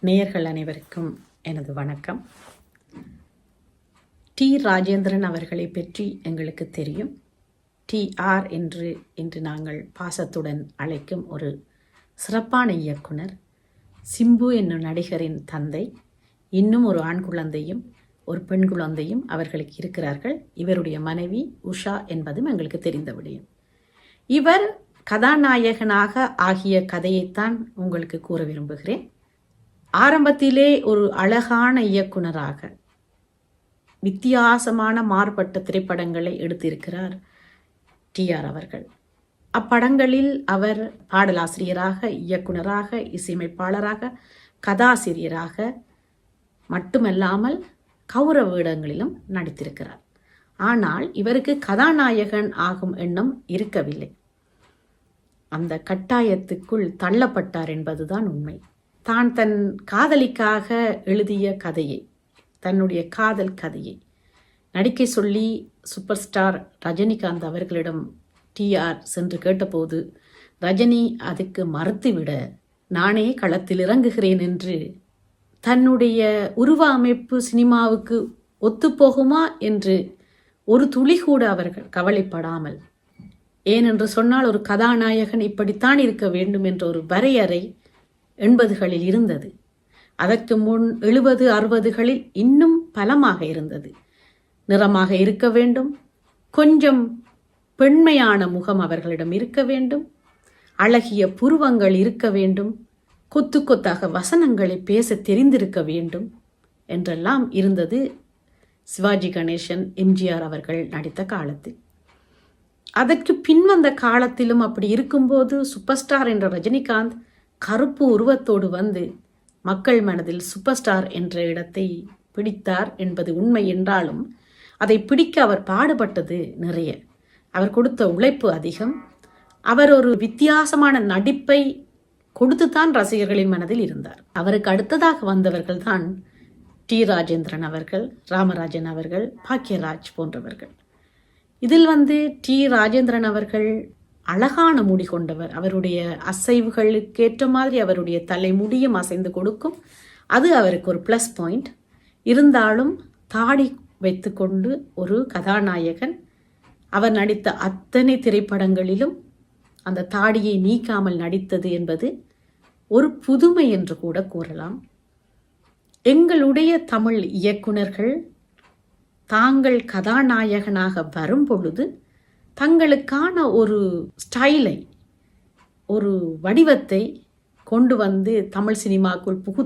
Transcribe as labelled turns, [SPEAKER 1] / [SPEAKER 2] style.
[SPEAKER 1] நேயர்கள் அனைவருக்கும் எனது வணக்கம். டி. ராஜேந்திரன் அவர்களை பற்றி எங்களுக்கு தெரியும். TR என்று இன்று நாங்கள் பாசத்துடன் அழைக்கும் ஒரு சிறப்பான இயக்குனர். சிம்பு என்னும் நடிகரின் தந்தை. இன்னும் ஒரு ஆண் குழந்தையும் ஒரு பெண் குழந்தையும் அவர்களுக்கு இருக்கிறார்கள். இவருடைய மனைவி உஷா என்பதும் எங்களுக்கு தெரிந்த விடயம். இவர் கதாநாயகனாக ஆகிய கதையைத்தான் உங்களுக்கு கூற விரும்புகிறேன். ஆரம்பத்திலே ஒரு அழகான இயக்குனராக வித்தியாசமான மாறுபட்ட திரைப்படங்களை எடுத்திருக்கிறார் TR அவர்கள். அப்படங்களில் அவர் பாடலாசிரியராக, இயக்குனராக, இசையமைப்பாளராக, கதாசிரியராக மட்டுமல்லாமல் கௌரவ வேடங்களிலும் நடித்திருக்கிறார். ஆனால் இவருக்கு கதாநாயகன் ஆகும் எண்ணம் இருக்கவில்லை. அந்த கட்டாயத்துக்குள் தள்ளப்பட்டார் என்பதுதான் உண்மை. தான் தன் காதலிக்காக எழுதிய கதையை, தன்னுடைய காதல் கதையை நடிக்க சொல்லி சூப்பர் ஸ்டார் ரஜினிகாந்த் அவர்களிடம் TR சென்று கேட்டபோது ரஜினி அதுக்கு மறுத்துவிட, நானே களத்தில் இறங்குகிறேன் என்று தன்னுடைய உருவ அமைப்பு சினிமாவுக்கு ஒத்துப்போகுமா என்று ஒரு துளி கூட அவர்கள் கவலைப்படாமல், ஏனென்று சொன்னால் ஒரு கதாநாயகன் இப்படித்தான் இருக்க வேண்டும் என்ற ஒரு வரையறை 80களில் இருந்தது. அதற்கு முன் 70, 60களில் இன்னும் பலமாக இருந்தது. நிறமாக இருக்க வேண்டும், கொஞ்சம் பெண்மையான முகம் அவர்களிடம் இருக்க வேண்டும், அழகிய புருவங்கள் இருக்க வேண்டும், கொத்து கொத்தாக வசனங்களை பேச தெரிந்திருக்க வேண்டும் என்றெல்லாம் இருந்தது சிவாஜி கணேசன், MGR அவர்கள் நடித்த காலத்தில். அதற்கு பின்வந்த காலத்திலும் அப்படி இருக்கும்போது சூப்பர் ஸ்டார் என்ற ரஜினிகாந்த் கருப்பு உருவத்தோடு வந்து மக்கள் மனதில் சூப்பர் ஸ்டார் என்ற இடத்தை பிடித்தார் என்பது உண்மை என்றாலும், அதை பிடிக்க அவர் பாடுபட்டது நிறைய. அவர் கொடுத்த உழைப்பு அதிகம். அவர் ஒரு வித்தியாசமான நடிப்பை கொடுத்துத்தான் ரசிகர்களின் மனதில் இருந்தார். அவருக்கு அடுத்ததாக வந்தவர்கள் தான் T. ராஜேந்திரன் அவர்கள், ராமராஜன் அவர்கள், பாக்யராஜ் போன்றவர்கள். இதில் T. ராஜேந்திரன் அவர்கள் அழகான முடி கொண்டவர். அவருடைய அசைவுகளுக்கேற்ற மாதிரி அவருடைய தலைமுடியும் அசைந்து கொடுக்கும். அது அவருக்கு ஒரு ப்ளஸ் பாயிண்ட். இருந்தாலும் தாடி வைத்துக்கொண்டு ஒரு கதாநாயகன் அவர் நடித்த அத்தனை திரைப்படங்களிலும் அந்த தாடியை நீக்காமல் நடித்தது என்பது ஒரு புதுமை என்று கூட கூறலாம். எங்களுடைய தமிழ் இயக்குனர்கள் தாங்கள் கதாநாயகனாக வரும் பொழுது தங்களுக்கான ஒரு ஸ்டைலை, ஒரு வடிவத்தை கொண்டு வந்து தமிழ் சினிமாக்குள்